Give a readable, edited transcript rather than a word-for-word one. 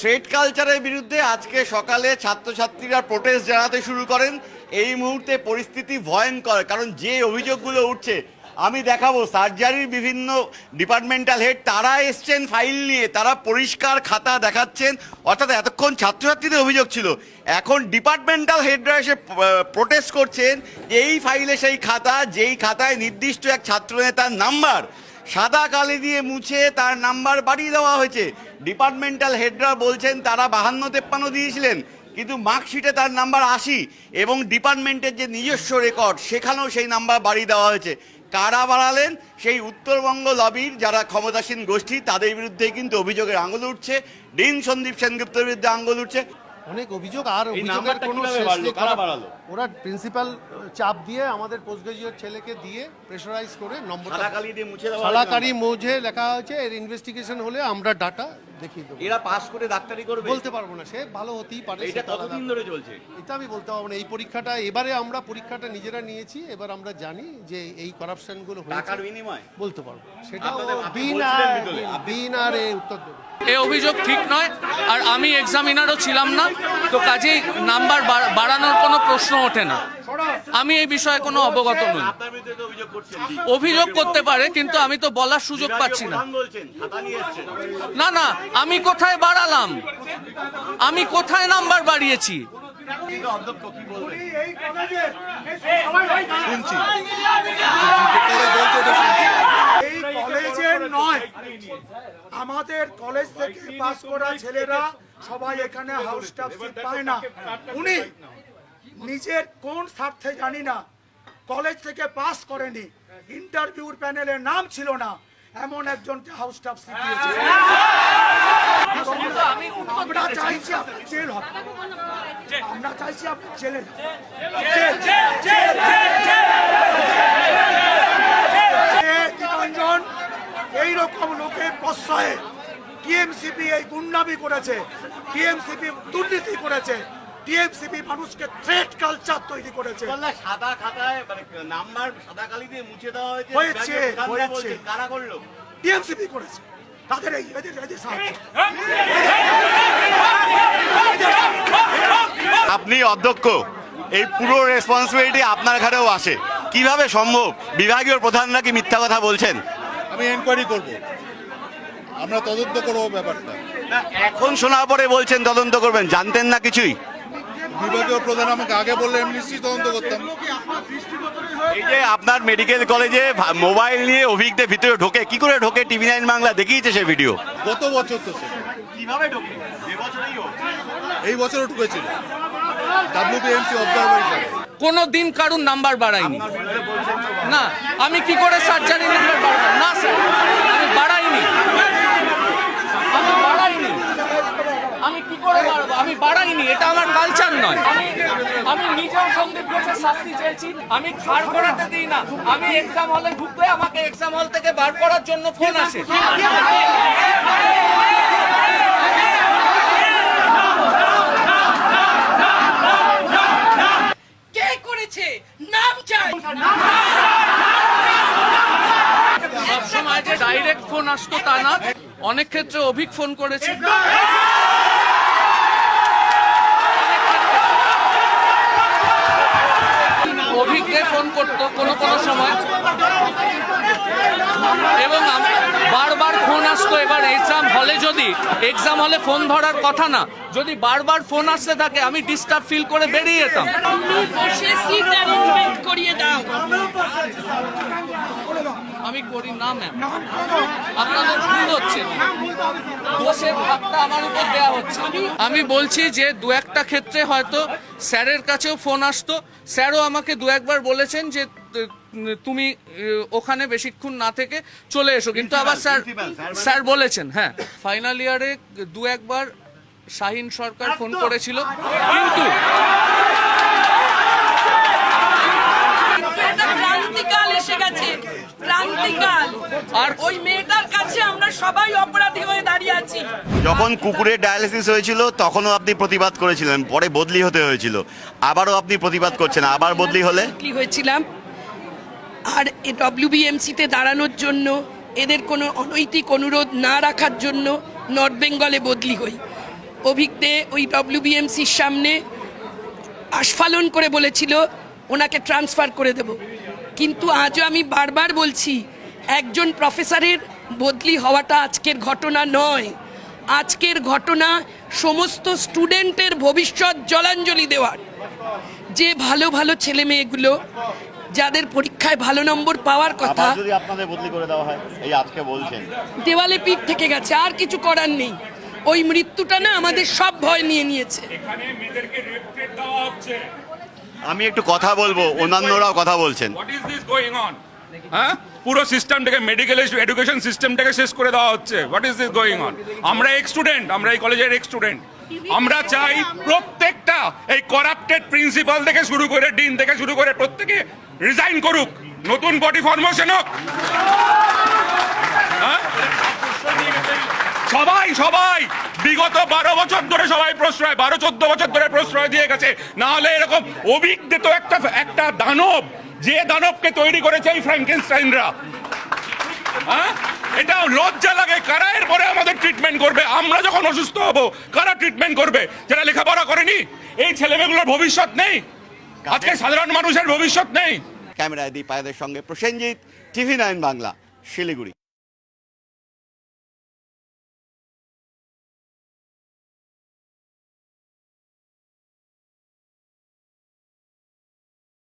Thread কালচারের বিরুদ্ধে আজকে সকালে ছাত্রছাত্রীরা প্রোটেস্ট জানাতে শুরু করেন। এই মুহূর্তে পরিস্থিতি ভয়ঙ্কর, কারণ যে অভিযোগগুলো উঠছে আমি দেখাবো। সার্জারির বিভিন্ন ডিপার্টমেন্টাল হেড তারা এসছেন ফাইল নিয়ে, তারা পরিষ্কার খাতা দেখাচ্ছেন। অর্থাৎ এতক্ষণ ছাত্রছাত্রীদের অভিযোগ ছিল, এখন ডিপার্টমেন্টাল হেডরা এসে প্রোটেস্ট করছেন এই ফাইলে সেই খাতা, যেই খাতায় নির্দিষ্ট এক ছাত্রনেতার নাম্বার সাদা কালি দিয়ে মুছে তার নাম্বার বাড়িয়ে দেওয়া হয়েছে। ডিপার্টমেন্টাল হেডরা বলছেন তারা 52-53 দিয়েছিলেন, কিন্তু মার্কশিটে তার নাম্বার 80 এবং ডিপার্টমেন্টের যে নিজস্ব রেকর্ড সেখানেও সেই নাম্বার বাড়িয়ে দেওয়া হয়েছে। কারা বাড়ালেন? সেই উত্তরবঙ্গ লবির যারা ক্ষমতাসীন গোষ্ঠী, তাদের বিরুদ্ধেই কিন্তু অভিযোগের আঙুল উঠছে। ডিন সন্দীপ সেনগুপ্তের বিরুদ্ধে আঙুল উঠছে। অনেক অভিযোগ, আর অভিযোগের কোনো শেষ নেই। ওরা প্রিন্সিপাল চাপ দিয়ে আমাদের পোস্ট গ্রাজুয়েট ছেলেকে দিয়ে প্রেশারাইজ করে নম্বরটা সালাকারি মুছে লেখা হয়েছে। এর ইনভেস্টিগেশন হলে আমরা ডাটা দেখিয়ে দেবো। এরা পাস করে ডাক্তারি করবে বলতে পারবো না, সে ভালো হতেই পারে। এটা কতদিন ধরে চলছে এটা আমি বলতে পারবো না। এই পরীক্ষাটা এবারে আমরা পরীক্ষাটা নিজেরা নিয়েছি, এবার আমরা জানি যে এই কারাপশনগুলো হয়েছে। টাকার বিনিময় বলতে পারবো, সেটা বিন আর উত্তর দেবে। এই অভিযোগ ঠিক নয়, আর আমি এক্সামিনারও ছিলাম না, তো কাজেই নাম্বার বাড়ানোর কোনো প্রশ্ন ওঠে না। আমি এই বিষয়ে কোনো অবগত নই। অভিযোগ করতে পারে, কিন্তু আমি তো বলার সুযোগ পাচ্ছি না। না না, আমি কোথায় বাড়ালাম? আমি কোথায় নাম্বার বাড়িয়েছি? এই কলেজের নয়, আমাদের কলেজ থেকে পাস করা ছেলেরা সবাই এখানে হাউস স্টাফ সিট পায় না। উনি নিজের কোন স্বার্থে জানি না কলেজ থেকে পাস করেনি, ইন্টারভিউর প্যানেলে নাম ছিল না, এমন একজনকে হাউস স্টাফ সিট দিয়েছে। আমরা চাইছি আপনার জেল হবে, আমরা চাইছি আপনার জেলে নিরঞ্জন। এইরকম লোকের প্রশ্রয়ে টিএমসিপি এই গুন্ডামি করেছে, টিএমসিপি দুর্নীতি করেছে, টিএমসিপি মানুষকে থ্রেট কালচার তৈরি করেছে। সাদা খাতায় নাম্বার সাদা কালি দিয়ে মুছে দেওয়া হয়েছে। কারা করলো? টিএমসিপি করেছে, তাদের এই এদের সাহায্য। আপনি অধ্যক্ষ, এই পুরো রেসপন্সিবিলিটি আপনার ঘাড়েও আসে, কিভাবে সম্ভব? বিভাগীয় প্রধানরা কি মিথ্যা কথা বলছেন? আমি এনকোয়ারি করব, আমরা তদন্ত করবো ব্যাপারটা। এখন শোনার পরে বলছেন তদন্ত করবেন, জানতেন না কিছুই? বিভাগীয় প্রধান আমাকে আগে বললে আমি নিশ্চয়ই তদন্ত করতাম। এই যে আপনার মেডিকেল কলেজে মোবাইল নিয়ে অভিজ্ঞদের ভিতরে ঢোকে, কি করে ঢোকে TV9 বাংলা দেখিয়েছে সে ভিডিও। গত বছর তো কিভাবে ঢোকে? এই বছরও ঢুকেছিল WBMC অবজারভারি। কোনো দিন কারুর নাম্বার বাড়াইনি। না, আমি কি করে সার্জারি নাম্বার বাড়াবো? না স্যার, আমি বাড়াইনি। আমি কি করে বাড়াবো? আমি বাড়াইনি, এটা আমার কালচার নয়। আমি নিজেও সন্দীপ ঘোষের শাস্তি চেয়েছি, আমি ছাড় করাতে দিই না। আমি এক্সাম হলে ঢুকলে আমাকে এক্সাম হল থেকে বার করার জন্য ফোন আসে। কে করেছে? নাম চাই। সবসময় যে ডাইরেক্ট ফোন আসতো তা না, অনেক ক্ষেত্রে অভিক ফোন করেছে। অভিজ্ঞে ফোন করতো কোনো সময়, এবং বারবার ফোন আসতো। এবার এক্সাম হলে, যদি এক্সাম হলে ফোন ধরার কথা না, যদি বারবার ফোন আসতে থাকে আমি ডিস্টার্ব ফিল করে বেরিয়ে যেতাম। আমি করি না ম্যাম, আপনাদের ভুল হচ্ছে, দোষের ভাগটা আমার উপর দেওয়া হচ্ছে। আমি বলছি যে দু একটা ক্ষেত্রে হয়তো স্যারের কাছেও ফোন আসতো, স্যারও আমাকে দু একবার বলেছেন যে তুমি ওখানে বেশিক্ষণ না থেকে চলে এসো, কিন্তু আবার স্যার বলেছেন। হ্যাঁ, ফাইনাল ইয়ারে দু একবার শাহিন সরকার ফোন করেছিল, কিন্তু ক্রান্তিকাল এসে গেছে, ক্রান্তিকাল। আর ওই মেয়েটার কাছে আমরা সবাই অপরাধী হয়ে দাঁড়িয়ে আছি। যখন কুকুরের ডায়ালিসিস হয়েছিল তখনও আপনি প্রতিবাদ করেছিলেন, পরে বদলি হতে হয়েছিল, আবারও আপনি প্রতিবাদ করছেন, আবার বদলি হলে? হয়েছিলাম, আর WBMC-তে দাঁড়ানোর জন্য, এদের কোনো অনৈতিক অনুরোধ না রাখার জন্য নর্থ বেঙ্গলে বদলি হই। অভিক দে ওই WBMCর সামনে আস্ফালন করে বলেছিল ওনাকে ট্রান্সফার করে দেব, কিন্তু আজও আমি বারবার বলছি একজন প্রফেসরের বদলি হওয়াটা আজকের ঘটনা নয়। আজকের ঘটনা সমস্ত স্টুডেন্টের ভবিষ্যৎ জলাঞ্জলি দেওয়ার। যে ভালো ভালো ছেলে মেয়েগুলো যাদের পরীক্ষায় ভালো নম্বর পাওয়ার কথা, আবার যদি আপনাদের বদলি করে দেওয়া হয়, এই আজকে বলছেন দেওয়ালে পিঠ থেকে গেছে, আর কিছু করার নেই। ওই মৃত্যুটা না আমাদের সব ভয় নিয়ে নিয়েছে। আমি একটু কথা বলবো, অন্যান্যরাও কথা বলছেন। What is this going on? হ্যাঁ, পুরো সিস্টেমটাকে, মেডিকেল এডুকেশন সিস্টেমটাকে শেষ করে দেওয়া হচ্ছে। What is this going on? আমরা এক্স স্টুডেন্ট, আমরা এই কলেজের এক্স স্টুডেন্ট। আমরা চাই প্রত্যেকটা এই করাপ্টেড প্রিন্সিপাল থেকে শুরু করে ডিন থেকে শুরু করে প্রত্যেকে রিজাইন করুক, নতুন বডি ফরমেশন হোক। হ্যাঁ? সবাই বিগত 12 বছর ধরে সবাই প্রশ্রয়, 12-14 বছর ধরে প্রশ্রয় দিয়ে গেছে। না হলে এরকম অভিজ্ঞ তো একটা দানব, যে দানবকে তৈরি করেছে এই ফ্র্যাঙ্কেনস্টাইনরা। হ্যাঁ, এটা লজ্জা লাগে। কারা এরপরে আমাদের ট্রিটমেন্ট করবে? আমরা যখন অসুস্থ হব কারা ট্রিটমেন্ট করবে? যারা লেখাপড়া করেনি, এই ছেলেমেয়েগুলোর ভবিষ্যৎ নেই, আজকে সাধারণ মানুষের ভবিষ্যৎ নেই। ক্যামেরায় দীপায়দের সঙ্গে প্রসেনজিৎ, TV9 বাংলা, শিলিগুড়ি।